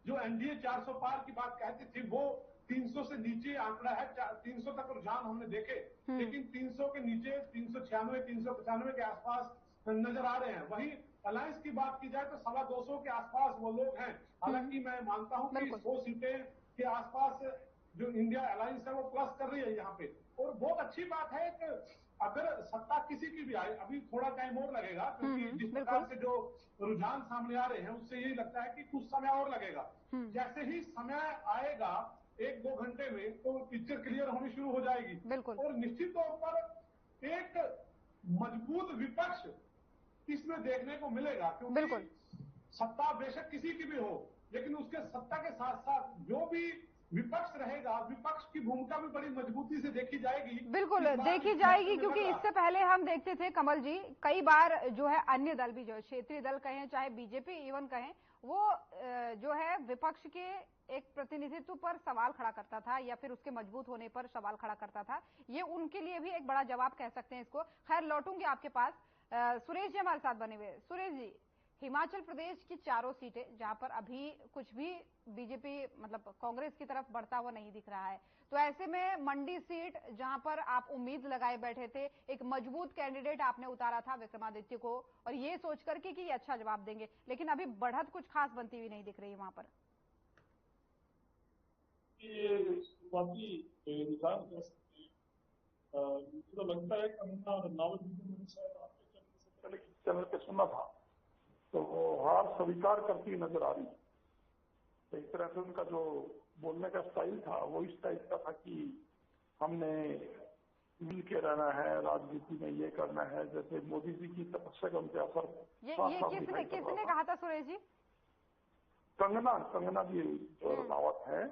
जो एनडीए 400 पार की बात कहती थी वो 300 से नीचे आंकड़ा है, 300 तक रुझान हमने देखे, लेकिन 300 के नीचे 396 395 के आसपास नजर आ रहे हैं। वहीं अलायंस की बात की जाए तो 225 के आसपास वो लोग हैं। हालांकि मैं मानता हूं कि 100 सीटें के आसपास जो इंडिया अलायंस है वो प्लस कर रही है यहाँ पे, और बहुत अच्छी बात है कि अगर सत्ता किसी की भी आए, अभी थोड़ा टाइम और लगेगा, क्योंकि जिस प्रकार से जो रुझान सामने आ रहे हैं उससे यही लगता है कि कुछ समय और लगेगा। जैसे ही समय आएगा 1-2 घंटे में, तो पिक्चर क्लियर होनी शुरू हो जाएगी, और निश्चित तौर पर एक मजबूत विपक्ष इसमें देखने को मिलेगा, क्योंकि सत्ता बेशक किसी की भी हो, लेकिन उसके सत्ता के साथ साथ जो भी विपक्ष रहेगा, विपक्ष की भूमिका भी बड़ी मजबूती से देखी जाएगी। बिल्कुल देखी जाएगी, क्योंकि इससे पहले हम देखते थे कमल जी, कई बार जो है अन्य दल भी, जो क्षेत्रीय दल कहें चाहे बीजेपी इवन कहें, वो जो है विपक्ष के एक प्रतिनिधित्व पर सवाल खड़ा करता था या फिर उसके मजबूत होने पर सवाल खड़ा करता था। ये उनके लिए भी एक बड़ा जवाब कह सकते हैं इसको। खैर लौटूंगी आपके पास, सुरेश जी हमारे साथ बने हुए। सुरेश जी, हिमाचल प्रदेश की 4 सीटें जहां पर अभी कुछ भी बीजेपी मतलब कांग्रेस की तरफ बढ़ता हुआ नहीं दिख रहा है, तो ऐसे में मंडी सीट जहां पर आप उम्मीद लगाए बैठे थे, एक मजबूत कैंडिडेट आपने उतारा था विक्रमादित्य को, और ये सोच करके कि ये अच्छा जवाब देंगे, लेकिन अभी बढ़त कुछ खास बनती हुई नहीं दिख रही है वहां पर। मुझे लगता है चैनल पे सुना था, तो वो हार स्वीकार करती नजर आ रही है। तो इस तरह से उनका जो बोलने का स्टाइल था वो इस टाइप का था कि हमने मिल के रहना है, राजनीति में ये करना है, जैसे मोदी जी की तपस्या का उनके असर। ये किसने कहा था सुरेश जी? कंगना भी जो रनावत है,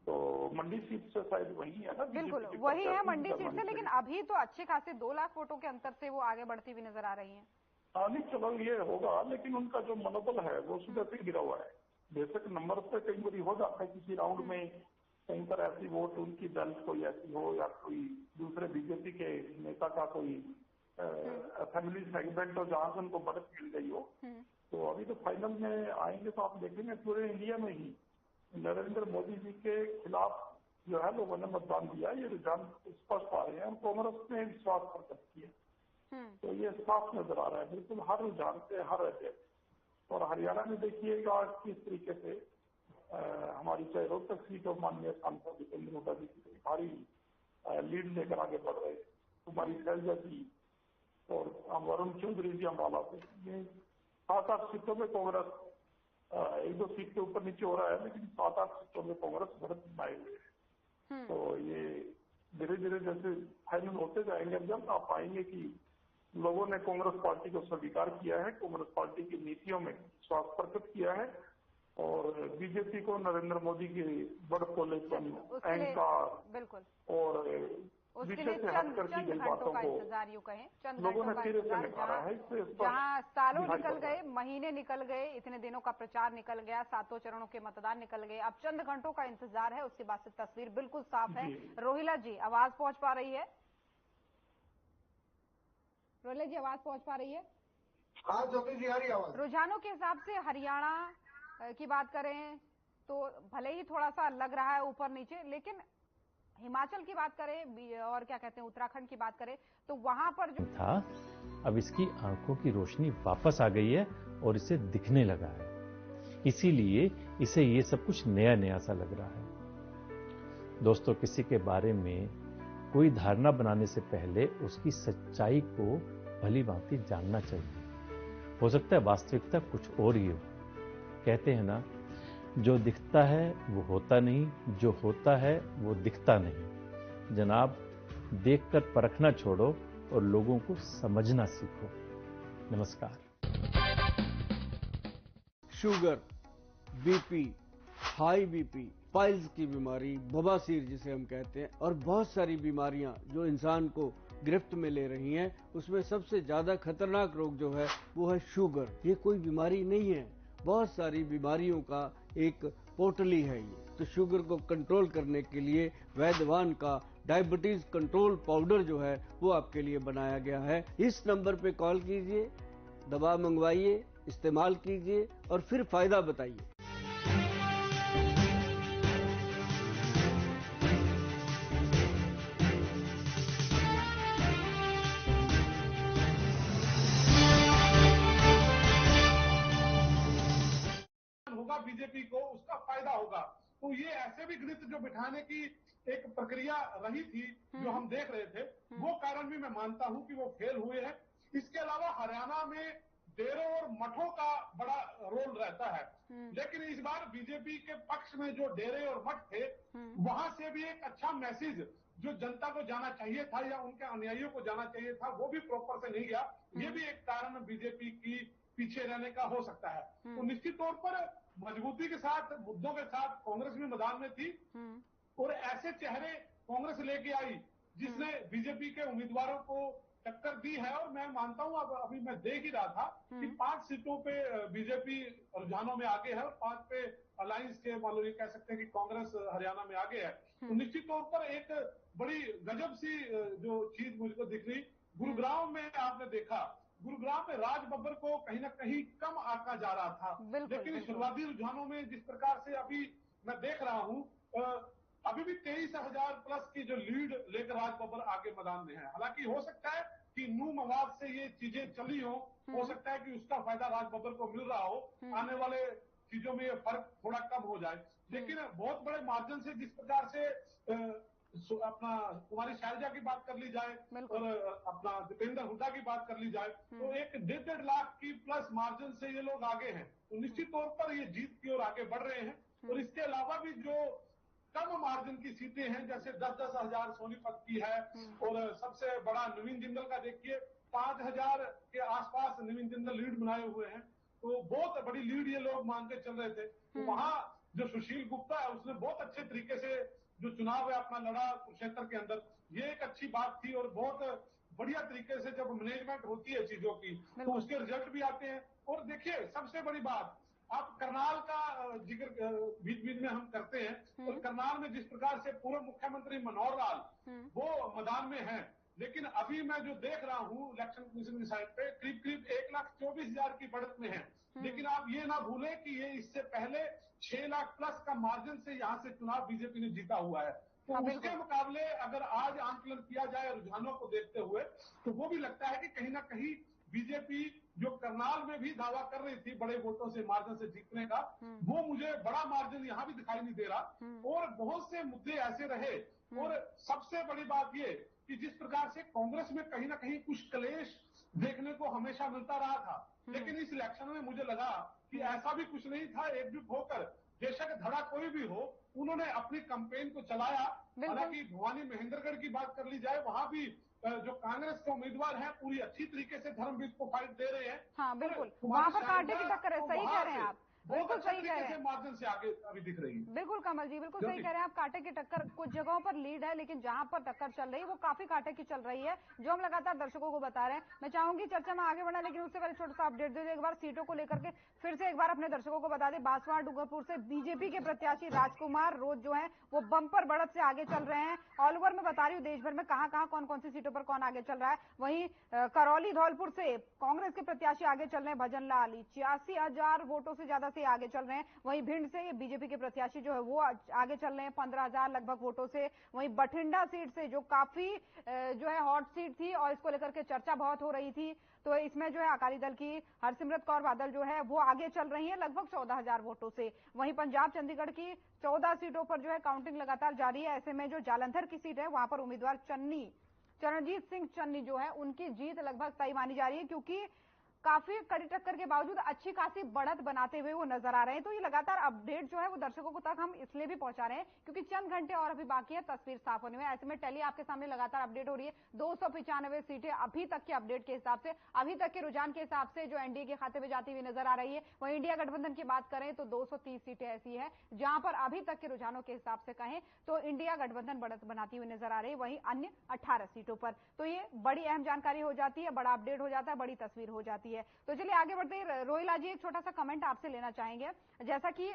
तो मंडी सीट से शायद वही है ना? बिल्कुल वही है मंडी सीट से, लेकिन अभी तो अच्छे खासे 2 लाख वोटों के अंतर से वो आगे बढ़ती हुई नजर आ रही हैं। नहीं चलो ये होगा, लेकिन उनका जो मनोबल है वो सुबह से गिरा हुआ है। बेशक नंबर पे कई बार हो जाता है किसी राउंड में, कहीं पर ऐसी वोट उनकी दल कोई ऐसी हो या कोई दूसरे बीजेपी के नेता का कोई फैमिली सेगमेंट हो जहाँ से उनको बढ़त मिल गई हो। तो अभी तो फाइनल में आएंगे तो आप देखेंगे पूरे इंडिया में ही नरेंद्र मोदी जी के खिलाफ जो है लोगों ने मतदान दिया, ये रुझान स्पष्ट आ रहे हैं। और कांग्रेस ने विश्वास प्रकट किया, तो ये साफ नजर आ रहा है बिल्कुल हर रुझान से, हर एजेंट। और हरियाणा में देखिएगा किस तरीके से हमारी चाहे रोहतक सीट और माननीय सांसद दीपेंद्र हुड्डा जी की भारी लीड लेकर आगे बढ़ रहे हैं। हमारी शैलजा जी और वरुण चौधरी जी अम्बाला से, ये 7-8 सीटों में कांग्रेस 1-2 सीट के ऊपर नीचे हो रहा है, लेकिन 7-8 सीटों में कांग्रेस बढ़त बनाए हुए है। तो ये धीरे धीरे जैसे फाइनल होते जाएंगे, जब आप पाएंगे कि लोगों ने कांग्रेस पार्टी को स्वीकार किया है, कांग्रेस पार्टी की नीतियों में विश्वास प्रकट किया है, और बीजेपी को नरेंद्र मोदी की बड़ पोलेपन, अहंकार बिल्कुल और उसके लिए चंद घंटों का इंतजार यूं कहें, चंद लोगों घंटों ने का इंतजार, जहाँ सालों निकल गए, महीने निकल गए, इतने दिनों का प्रचार निकल गया, 7 चरणों के मतदान निकल गए, अब चंद घंटों का इंतजार है, उसके बाद से तस्वीर बिल्कुल साफ है। रोहिला जी आवाज पहुंच पा रही है? रोहिला जी आवाज पहुंच पा रही है? हाँ ज्योति जी आ रही आवाज। रुझानों के हिसाब से हरियाणा की बात करें तो भले ही थोड़ा सा लग रहा है ऊपर नीचे, लेकिन हिमाचल की बात करें और क्या कहते हैं उत्तराखंड की बात करें तो वहां पर जो था, अब इसकी आंखों की रोशनी वापस आ गई है और इसे दिखने लगा है, इसीलिए इसे ये सब कुछ नया नया सा लग रहा है। दोस्तों, किसी के बारे में कोई धारणा बनाने से पहले उसकी सच्चाई को भली भांति जानना चाहिए। हो सकता है वास्तविकता कुछ और ही हो। कहते हैं ना, जो दिखता है वो होता नहीं, जो होता है वो दिखता नहीं। जनाब, देखकर परखना छोड़ो और लोगों को समझना सीखो। नमस्कार। Sugar, BP, high BP, piles की बीमारी, बवासीर जिसे हम कहते हैं, और बहुत सारी बीमारियां जो इंसान को गिरफ्त में ले रही हैं, उसमें सबसे ज्यादा खतरनाक रोग जो है वो है शुगर। ये कोई बीमारी नहीं है, बहुत सारी बीमारियों का एक पोटली है ये। तो शुगर को कंट्रोल करने के लिए वैद्यवान का डायबिटीज कंट्रोल पाउडर जो है वो आपके लिए बनाया गया है। इस नंबर पे कॉल कीजिए, दवा मंगवाइए, इस्तेमाल कीजिए और फिर फायदा बताइए। होगा बीजेपी को, उसका फायदा होगा। तो ये ऐसे भी गणित जो बिठाने की एक प्रक्रिया रही थी जो हम देख रहे थे, वो कारण भी मैं मानता हूं कि वो फेल हुए हैं। इसके अलावा हरियाणा में डेरों और मठों का बड़ा रोल रहता है, लेकिन इस बार बीजेपी के पक्ष में जो डेरे और मठ थे, वहां से भी एक अच्छा मैसेज जो जनता को जाना चाहिए था या उनके अनुयायियों को जाना चाहिए था, वो भी प्रॉपर से नहीं गया। ये भी एक कारण बीजेपी की पीछे रहने का हो सकता है। तो निश्चित तौर पर मजबूती के साथ, मुद्दों के साथ कांग्रेस भी मैदान में थी और ऐसे चेहरे कांग्रेस लेके आई जिसने बीजेपी के उम्मीदवारों को टक्कर दी है। और मैं मानता हूं, अब अभी मैं देख ही रहा था कि 5 सीटों पे बीजेपी रुझानों में आगे है और 5 पे अलायंस के, मान लो ये कह सकते हैं कि कांग्रेस हरियाणा में आगे है। तो निश्चित तौर पर एक बड़ी गजब सी जो चीज मुझको दिख रही, गुरुग्राम में आपने देखा, गुरुग्राम में राज बब्बर को कहीं ना कहीं कम आंका जा रहा था, लेकिन शुरुआती रुझानों में जिस प्रकार से अभी मैं देख रहा हूं, अभी भी 23,000 प्लस की जो लीड लेकर राज बब्बर आगे मैदान में है। हालांकि हो सकता है कि नूम मवाद से ये चीजें चली हो सकता है कि उसका फायदा राज बब्बर को मिल रहा हो, आने वाले चीजों में ये फर्क थोड़ा कम हो जाए। लेकिन बहुत बड़े मार्जिन से जिस प्रकार से अपना कुमारी शैलजा की बात कर ली जाए और अपना दीपेंद्र हुड्डा की बात कर ली जाए, तो एक 1.5 लाख की प्लस मार्जिन से ये लोग आगे हैं। तो निश्चित तौर पर ये जीत की ओर आगे बढ़ रहे हैं। और इसके अलावा भी जो कम मार्जिन की सीटें हैं, जैसे 10-10 हजार सोनीपत की है, और सबसे बड़ा नवीन जिंदल का देखिए 5,000 के आसपास नवीन जिंदल लीड बनाए हुए हैं। तो बहुत बड़ी लीड ये लोग मान के चल रहे थे। तो वहां जो सुशील गुप्ता है उसने बहुत अच्छे तरीके से जो चुनाव है अपना लड़ा कुरुक्षेत्र के अंदर, ये एक अच्छी बात थी। और बहुत बढ़िया तरीके से जब मैनेजमेंट होती है चीजों की तो उसके रिजल्ट भी आते हैं। और देखिए सबसे बड़ी बात, आप करनाल का जिक्र बीच बीच में हम करते हैं, और करनाल में जिस प्रकार से पूर्व मुख्यमंत्री मनोहर लाल वो मैदान में हैं, लेकिन अभी मैं जो देख रहा हूं इलेक्शन कमीशन की साइड पे करीब करीब 1,24,000 की बढ़त में है। लेकिन आप ये ना भूलें कि ये इससे पहले 6 लाख प्लस का मार्जिन से यहाँ से चुनाव बीजेपी ने जीता हुआ है। तो उसके मुकाबले अगर आज आंकलन किया जाए रुझानों को देखते हुए, तो वो भी लगता है कि कहीं ना कहीं बीजेपी जो करनाल में भी दावा कर रही थी बड़े वोटों से मार्जिन से जीतने का, वो मुझे बड़ा मार्जिन यहाँ भी दिखाई नहीं दे रहा। और बहुत से मुद्दे ऐसे रहे। और सबसे बड़ी बात ये कि जिस प्रकार से कांग्रेस में कहीं ना कहीं कुछ क्लेश देखने को हमेशा मिलता रहा था, लेकिन इस इलेक्शन में मुझे लगा कि ऐसा भी कुछ नहीं था। एकजुट होकर बेशक धड़ा कोई भी हो, उन्होंने अपनी कैंपेन को चलाया। हालांकि भवानी महेंद्रगढ़ की बात कर ली जाए, वहां भी जो कांग्रेस के उम्मीदवार हैं पूरी अच्छी तरीके से धर्मवीर को फाइट दे रहे हैं। हाँ बिल्कुल, वहां पर कांटे की टक्कर है, सही कह रहे हैं आप, बिल्कुल सही कह रहे हैं, मार्जिन से आगे अभी दिख रही है। बिल्कुल कमल जी, बिल्कुल सही कह रहे हैं आप, कांटे की टक्कर, कुछ जगहों पर लीड है लेकिन जहां पर टक्कर चल रही है वो काफी कांटे की चल रही है, जो हम लगातार दर्शकों को बता रहे हैं। मैं चाहूंगी चर्चा में आगे बढ़ना, लेकिन उससे पहले छोटा सा अपडेट दे दो एक बार सीटों को लेकर के, फिर से एक बार अपने दर्शकों को बता दें। बांसवाड़ा डूंगरपुर से बीजेपी के प्रत्याशी राजकुमार रोज जो है वो बंपर बढ़त से आगे चल रहे हैं। ऑल ओवर में बता रही हूँ देश भर में कहां कहां कौन कौन सी सीटों पर कौन आगे चल रहा है। वहीं करौली धौलपुर से कांग्रेस के प्रत्याशी आगे चल रहे हैं भजन लाल, 86,000 वोटों से ज्यादा से आगे चल रहे हैं। वहीं भिंड से ये बीजेपी के प्रत्याशी जो है वो आगे चल रहे हैं 15,000 लगभग वोटों से। वहीं बठिंडा सीट से जो काफी जो है हॉट सीट थी और इसको लेकर के चर्चा बहुत हो रही थी, तो इसमें जो है अकाली दल की हरसिमरत कौर बादल जो है वो आगे चल रही है लगभग 14,000 वोटों से। वहीं पंजाब चंडीगढ़ की 14 सीटों पर जो है काउंटिंग लगातार जारी है। ऐसे में जो जालंधर की सीट है वहां पर उम्मीदवार चरणजीत सिंह चन्नी जो है उनकी जीत लगभग तय मानी जा रही है, क्योंकि काफी कड़ी टक्कर के बावजूद अच्छी खासी बढ़त बनाते हुए वो नजर आ रहे हैं। तो ये लगातार अपडेट जो है वो दर्शकों को तक हम इसलिए भी पहुंचा रहे हैं क्योंकि चंद घंटे और अभी बाकी है तस्वीर साफ होने में। ऐसे में टेली आपके सामने लगातार अपडेट हो रही है। 295 सीटें अभी तक के अपडेट के हिसाब से, अभी तक के रुझान के हिसाब से जो एनडीए के खाते में जाती हुई नजर आ रही है। वहीं इंडिया गठबंधन की बात करें तो 230 सीटें ऐसी है जहां पर अभी तक के रुझानों के हिसाब से कहें तो इंडिया गठबंधन बढ़त बनाती हुई नजर आ रही है। वहीं अन्य 18 सीटों पर, तो ये बड़ी अहम जानकारी हो जाती है, बड़ा अपडेट हो जाता है, बड़ी तस्वीर हो जाती है। तो चलिए आगे बढ़ते हैं। रोहिला जी एक छोटा सा कमेंट आपसे लेना चाहेंगे, जैसा कि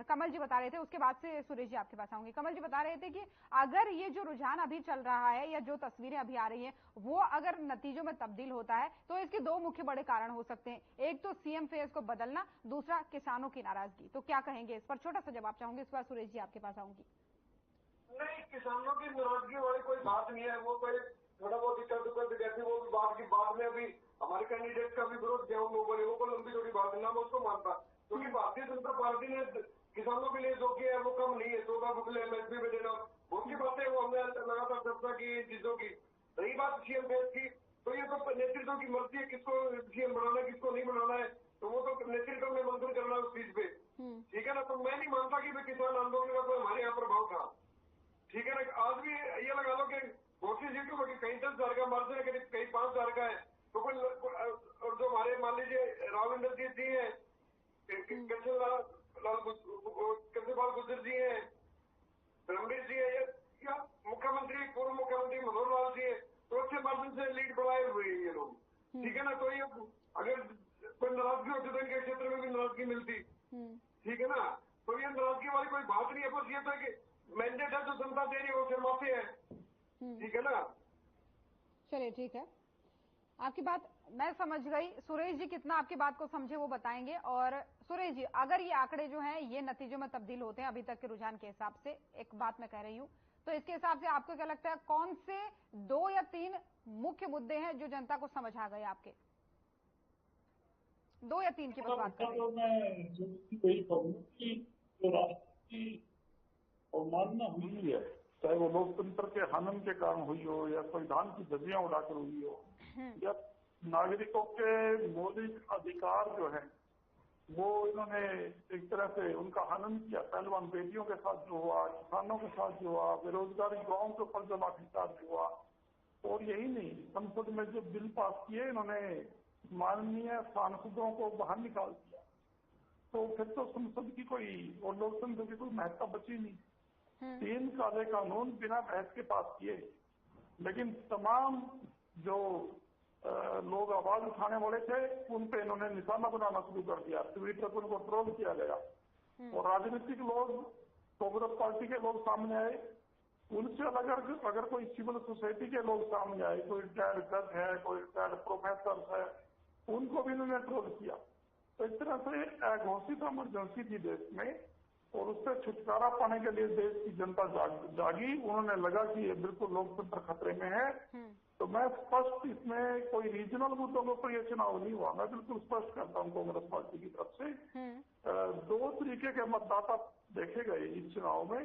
कमल जी बता रहे थे, उसके बाद से सुरेश जी आपके पास आऊंगी। कमल जी बता रहे थे कि अगर ये जो रुझान अभी चल रहा है या जो तस्वीरें अभी आ रही हैं वो अगर नतीजों में तब्दील होता है तो इसके दो मुख्य बड़े कारण हो सकते हैं, एक तो सीएम फेस को बदलना, दूसरा किसानों की नाराजगी। तो क्या कहेंगे इस पर, छोटा सा जवाब चाहूंगी, इस बार सुरेश जी आपके पास आऊंगी। नहीं, किसानों की नाराजगी वाली कोई बात नहीं है, वो कोई थोड़ा बहुत इक्कड़ दुक्कड़ जैसे वो बात की बाद में अभी हमारे कैंडिडेट का भी विरोध किया उन लोगों ने, वो लंबी छोटी बात ना मैं उसको मानता, क्योंकि भारतीय जनता पार्टी ने किसानों के लिए जो किया है वो कम नहीं है। 14 रुपये एमएसपी में देना, उनकी बातें वो हमने लगातार चर्चा की चीजों की। रही बात सीएम फेस की, तो ये तो नेतृत्व की मर्जी है किसको सीएम बनाना है किसको नहीं बनाना है, तो वो तो नेतृत्व में मंथन करना है उस चीज पे, ठीक है ना। तो मैं नहीं मानता कि किसान आंदोलन का कोई हमारे यहाँ प्रभाव था, ठीक है ना। आज भी ये लगा लो कि बहुत सी सीटों में कहीं 10,000 का मार्जिन है, कहीं 5,000 का है, तो कोई और जो हमारे मान लीजिए राव इंद्रजीत जी हैं, कृष्णपाल गुर्जर जी हैं, रणबीर जी है, या मुख्यमंत्री पूर्व मुख्यमंत्री मनोहर लाल जी है, तो अच्छे मार्जिन से लीड बढ़ाए हुए हैं ये लोग, ठीक है ना। तो ये अगर कोई नाराजगी होती तो इनके क्षेत्र में भी नाराजगी मिलती, ठीक है ना। तो ये नाराजगी वाली कोई बात नहीं है, बस ये तो कि मैंडेट है जो जनता दे रही है वो शर्माते है, ठीक है ना। चलिए ठीक है, आपकी बात मैं समझ गई। सुरेश जी कितना आपकी बात को समझे वो बताएंगे। और सुरेश जी, अगर ये आंकड़े जो हैं ये नतीजों में तब्दील होते हैं अभी तक के रुझान के हिसाब से, एक बात मैं कह रही हूँ, तो इसके हिसाब से आपको क्या लगता है कौन से 2 या 3 मुख्य मुद्दे हैं जो जनता को समझ आ गए आपके? 2 या 3 की बस बात करें। तो मैं वही कहूँ कि जो राष्ट्र की अवमानना हुई है, चाहे वो लोकतंत्र के हनन के कारण हुई हो या संविधान की धज्जियां उड़ाकर हुई हो, या नागरिकों के मौलिक अधिकार जो है वो इन्होंने एक तरह से उनका हनन किया। पहलवान बेटियों के साथ जो हुआ, किसानों के साथ जो हुआ, बेरोजगारी गाँव के ऊपर जो लाठीचार्ज हुआ, और यही नहीं, संसद में जो बिल पास किए इन्होंने माननीय सांसदों को बाहर निकाल दिया। तो फिर तो संसद की कोई और लोकतंत्र की कोई महत्ता बची नहीं। 3 काले कानून बिना बहस के पास किए, लेकिन तमाम जो लोग आवाज उठाने वाले थे उन पे इन्होंने निशाना बनाना शुरू कर दिया। ट्विटर पर उनको ट्रोल किया गया और राजनीतिक लोग, कांग्रेस पार्टी के लोग सामने आए। उनसे अलग अगर कोई सिविल सोसाइटी के लोग सामने आए, कोई रिटायर्ड जज है, कोई रिटायर्ड प्रोफेसर है, उनको भी इन्होंने ट्रोल किया। तो इस तरह से घोषित इमरजेंसी थी देश में और उससे छुटकारा पाने के लिए देश की जनता जागी। उन्होंने लगा कि ये बिल्कुल लोकतंत्र खतरे में है। तो मैं स्पष्ट, इसमें कोई रीजनल मुद्दों के ऊपर ये चुनाव नहीं हुआ। मैं बिल्कुल स्पष्ट करता हूँ कांग्रेस पार्टी की तरफ से 2 तरीके के मतदाता देखे गए इस चुनाव में।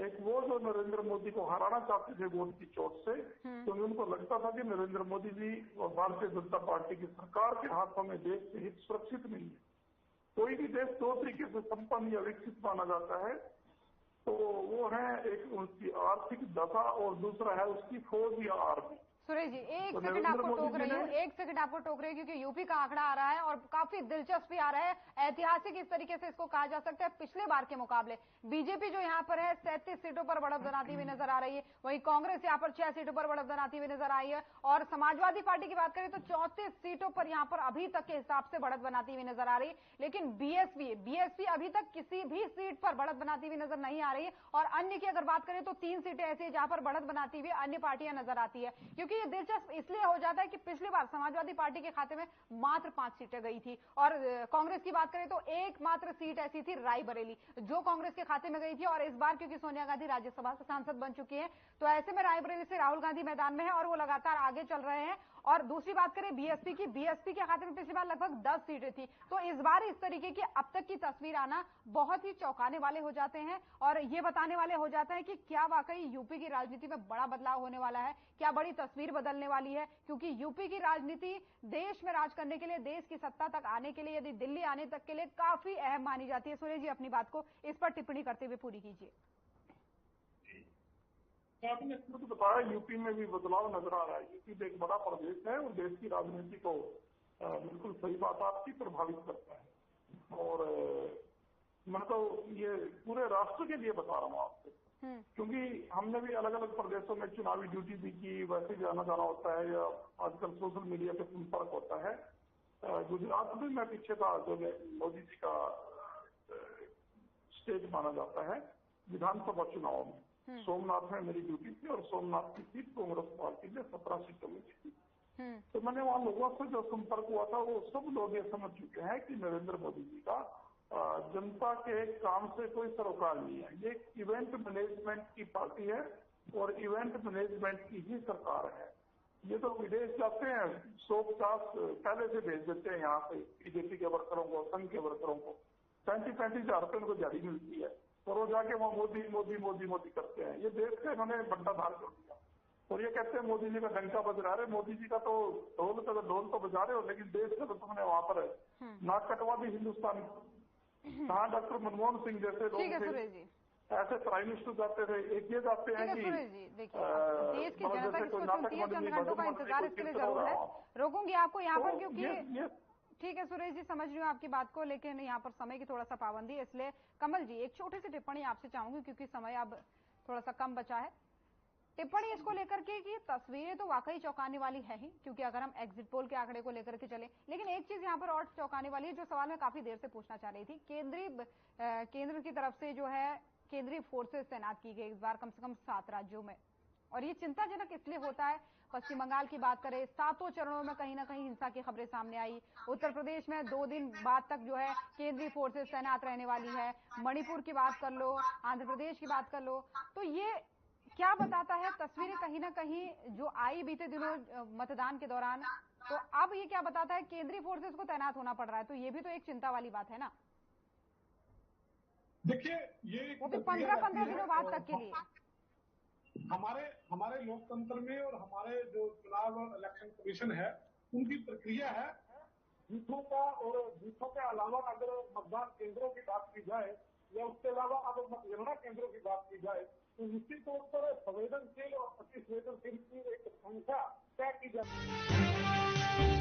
एक वो जो नरेंद्र मोदी को हराना चाहते थे वोट की चोट से, क्योंकि उनको लगता था कि नरेंद्र मोदी जी और भारतीय जनता पार्टी की सरकार के हाथों में देश के हित सुरक्षित नहीं है। कोई भी देश 2 तरीके से संपन्न या विकसित माना जाता है, तो वो है एक उसकी आर्थिक दशा और दूसरा है उसकी फौज या आर्मी। सुरेश जी, एक सेकंड आपको टोक रही हूँ, क्योंकि यूपी का आंकड़ा आ रहा है और काफी दिलचस्प भी आ रहा है, ऐतिहासिक इस तरीके से इसको कहा जा सकता है। पिछले बार के मुकाबले बीजेपी जो यहाँ पर है 37 सीटों पर बढ़त बनाती हुई नजर आ रही है, वहीं कांग्रेस यहाँ पर 6 सीटों पर बढ़त बनाती हुई नजर आई है और समाजवादी पार्टी की बात करें तो 34 सीटों पर यहाँ पर अभी तक के हिसाब से बढ़त बनाती हुई नजर आ रही है। लेकिन बीएसपी अभी तक किसी भी सीट पर बढ़त बनाती हुई नजर नहीं आ रही है और अन्य की अगर बात करें तो 3 सीटें ऐसी है जहां पर बढ़त बनाती हुई अन्य पार्टियां नजर आती है। क्योंकि ये दिलचस्प इसलिए हो जाता है कि पिछली बार समाजवादी पार्टी के खाते में मात्र 5 सीटें गई थी और कांग्रेस की बात करें तो एकमात्र सीट ऐसी थी रायबरेली जो कांग्रेस के खाते में गई थी। और इस बार क्योंकि सोनिया गांधी राज्यसभा से सांसद बन चुकी है तो ऐसे में रायबरेली से राहुल गांधी मैदान में है और वो लगातार आगे चल रहे हैं। और दूसरी बात करें बीएसपी के खाते में पिछली बार लगभग 10 सीटें थी। तो इस बार इस तरीके की अब तक की तस्वीर आना बहुत ही चौंकाने वाले हो जाते हैं और ये बताने वाले हो जाते हैं कि क्या वाकई यूपी की राजनीति में बड़ा बदलाव होने वाला है, क्या बड़ी तस्वीर बदलने वाली है। क्योंकि यूपी की राजनीति देश में राज करने के लिए, देश की सत्ता तक आने के लिए, यदि दिल्ली आने तक के लिए काफी अहम मानी जाती है। सुरेश जी अपनी बात को इस पर टिप्पणी करते हुए पूरी कीजिए। आपने खुद बताया यूपी में भी बदलाव नजर आ रहा है। यूपी एक बड़ा प्रदेश है और देश की राजनीति को बिल्कुल सही बात आपकी प्रभावित करता है और मैं तो ये पूरे राष्ट्र के लिए बता रहा हूँ आपसे, क्योंकि हमने भी अलग अलग प्रदेशों में चुनावी ड्यूटी भी की, वैसे जाना जाना होता है या आजकल सोशल मीडिया पे संपर्क होता है। गुजरात में मैं पीछे था, जो मोदी जी का स्टेट माना जाता है विधानसभा चुनाव में। सोमनाथ में मेरी ड्यूटी थी और सोमनाथ की सीट कांग्रेस पार्टी ने 17 सीटों में जीती। तो मैंने वहाँ लोगों से जो संपर्क हुआ था वो सब लोग ये समझ चुके हैं कि नरेंद्र मोदी जी का जनता के काम से कोई सरोकार नहीं है। ये इवेंट मैनेजमेंट की पार्टी है और इवेंट मैनेजमेंट की ही सरकार है। ये तो विदेश जाते हैं 150 पहले से भेज देते हैं यहाँ से बीजेपी के वर्करों को, संघ के वर्करों को 35-35 हजार रुपये उनको दिहाड़ी मिलती है और वो जाके वहाँ मोदी मोदी मोदी मोदी करते हैं। ये देश का इन्होंने बंटाधार कर दिया और ये कहते हैं मोदी जी का डंका बज रहा है। मोदी जी का तो ढोल तो बजा रहे हो, लेकिन देश का तो तुमने वहाँ पर नाक कटवा दी हिंदुस्तान। कहाँ डॉक्टर मनमोहन सिंह जैसे लोग थे, ऐसे प्राइम मिनिस्टर जाते थे। एक ये जाते हैं कि देश की जनता किसको चुनती है, चंद घंटों का इंतजार इसके लिए जरूर है। रोकूंगी आपको यहाँ पर क्योंकि ठीक है सुरेश जी, समझ रही हूँ आपकी बात को, लेकिन यहाँ पर समय की थोड़ा सा पाबंदी है, इसलिए कमल जी एक छोटी सी टिप्पणी आपसे चाहूंगी क्योंकि समय अब थोड़ा सा कम बचा है। टिप्पणी इसको लेकर के कि तस्वीरें तो वाकई चौंकाने वाली है ही, क्योंकि अगर हम एग्जिट पोल के आंकड़े को लेकर के चले, लेकिन एक चीज यहाँ पर और चौंकाने वाली है जो सवाल मैं काफी देर से पूछना चाह रही थी। केंद्र की तरफ से जो है केंद्रीय फोर्सेस तैनात की गई इस बार कम से कम 7 राज्यों में, और ये चिंताजनक इसलिए होता है। पश्चिम बंगाल की बात करें 7 चरणों में कहीं ना कहीं हिंसा की खबरें सामने आई। उत्तर प्रदेश में 2 दिन बाद तक जो है केंद्रीय फोर्सेस तैनात रहने वाली है। मणिपुर की बात कर लो, आंध्र प्रदेश की बात कर लो, तो ये क्या बताता है तस्वीरें कहीं ना कहीं जो आई बीते दिनों मतदान के दौरान, तो अब ये क्या बताता है केंद्रीय फोर्सेस को तैनात होना पड़ रहा है, तो ये भी तो एक चिंता वाली बात है ना। देखिए ये वो भी 15-15 दिनों बाद तक के लिए हमारे लोकतंत्र में और हमारे जो चुनाव इलेक्शन कमीशन है उनकी प्रक्रिया है। बूथों का और बूथों के अलावा अगर मतदान केंद्रों की बात की जाए या उसके अलावा अगर मतगणना केंद्रों की बात की जाए तो निश्चित तौर पर संवेदनशील और अति संवेदनशील की एक संख्या तय की जाती है।